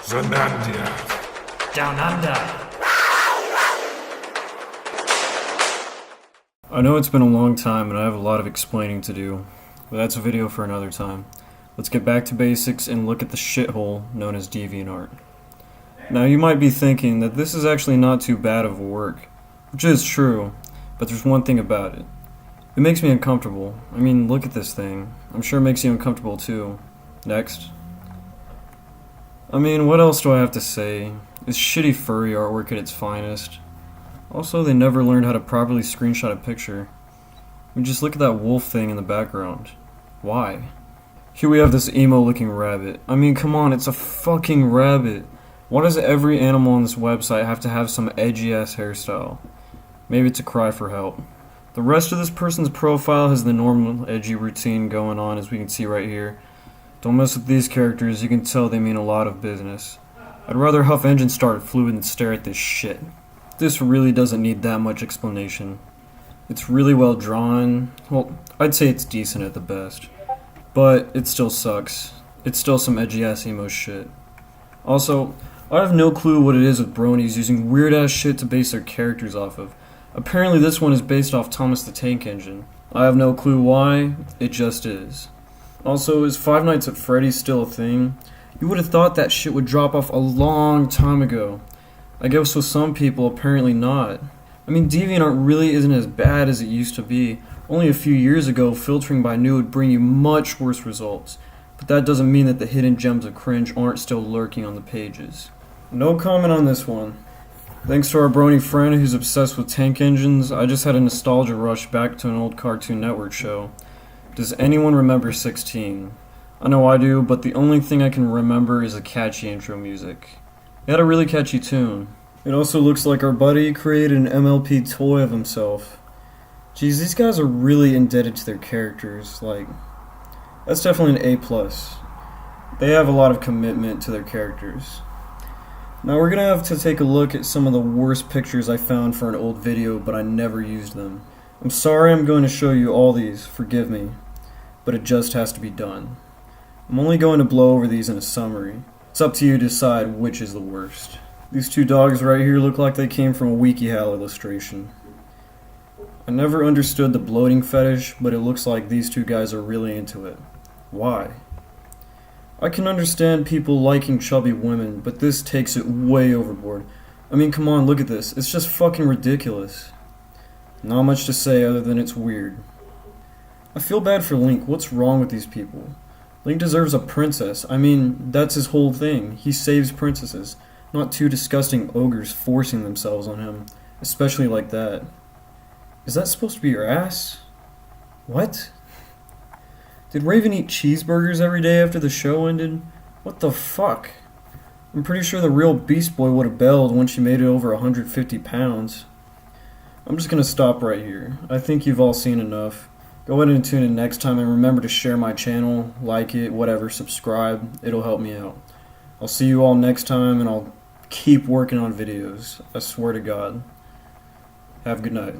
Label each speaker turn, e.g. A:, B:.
A: Zenandia.
B: Down under.
C: I know it's been a long time and I have a lot of explaining to do, but that's a video for another time. Let's get back to basics and look at the shithole known as DeviantArt. Now you might be thinking that this is actually not too bad of a work, which is true, but there's one thing about it. It makes me uncomfortable. I mean, look at this thing. I'm sure it makes you uncomfortable too. Next. I mean, what else do I have to say? It's shitty furry artwork at its finest. Also, they never learned how to properly screenshot a picture. I mean, just look at that wolf thing in the background. Why? Here we have this emo-looking rabbit. I mean, come on, it's a fucking rabbit. Why does every animal on this website have to have some edgy-ass hairstyle? Maybe it's a cry for help. The rest of this person's profile has the normal edgy routine going on, as we can see right here. Don't mess with these characters, you can tell they mean a lot of business. I'd rather Huff Engine start fluid than stare at this shit. This really doesn't need that much explanation. It's really well drawn. Well, I'd say it's decent at the best. But it still sucks. It's still some edgy ass emo shit. Also, I have no clue what it is with bronies using weird ass shit to base their characters off of. Apparently this one is based off Thomas the Tank Engine. I have no clue why, it just is. Also, is Five Nights at Freddy's still a thing? You would have thought that shit would drop off a long time ago. I guess with some people, apparently not. I mean, DeviantArt really isn't as bad as it used to be. Only a few years ago, filtering by new would bring you much worse results. But that doesn't mean that the hidden gems of cringe aren't still lurking on the pages. No comment on this one. Thanks to our brony friend who's obsessed with tank engines, I just had a nostalgia rush back to an old Cartoon Network show. Does anyone remember 16? I know I do, but the only thing I can remember is the catchy intro music. It had a really catchy tune. It also looks like our buddy created an MLP toy of himself. Geez, these guys are really indebted to their characters. Like, that's definitely an A+. They have a lot of commitment to their characters. Now we're gonna have to take a look at some of the worst pictures I found for an old video, but I never used them. I'm sorry I'm going to show you all these, forgive me, but it just has to be done. I'm only going to blow over these in a summary. It's up to you to decide which is the worst. These two dogs right here look like they came from a WikiHow illustration. I never understood the bloating fetish, but it looks like these two guys are really into it. Why? I can understand people liking chubby women, but this takes it way overboard. I mean, come on, look at this. It's just fucking ridiculous. Not much to say other than it's weird. I feel bad for Link. What's wrong with these people? Link deserves a princess. I mean, that's his whole thing. He saves princesses, not two disgusting ogres forcing themselves on him, especially like that. Is that supposed to be your ass? What? Did Raven eat cheeseburgers every day after the show ended? What the fuck? I'm pretty sure the real Beast Boy would have belled when she made it over 150 pounds. I'm just gonna stop right here. I think you've all seen enough. Go ahead and tune in next time and remember to share my channel, like it, whatever, subscribe. It'll help me out. I'll see you all next time and I'll keep working on videos. I swear to God. Have a good night.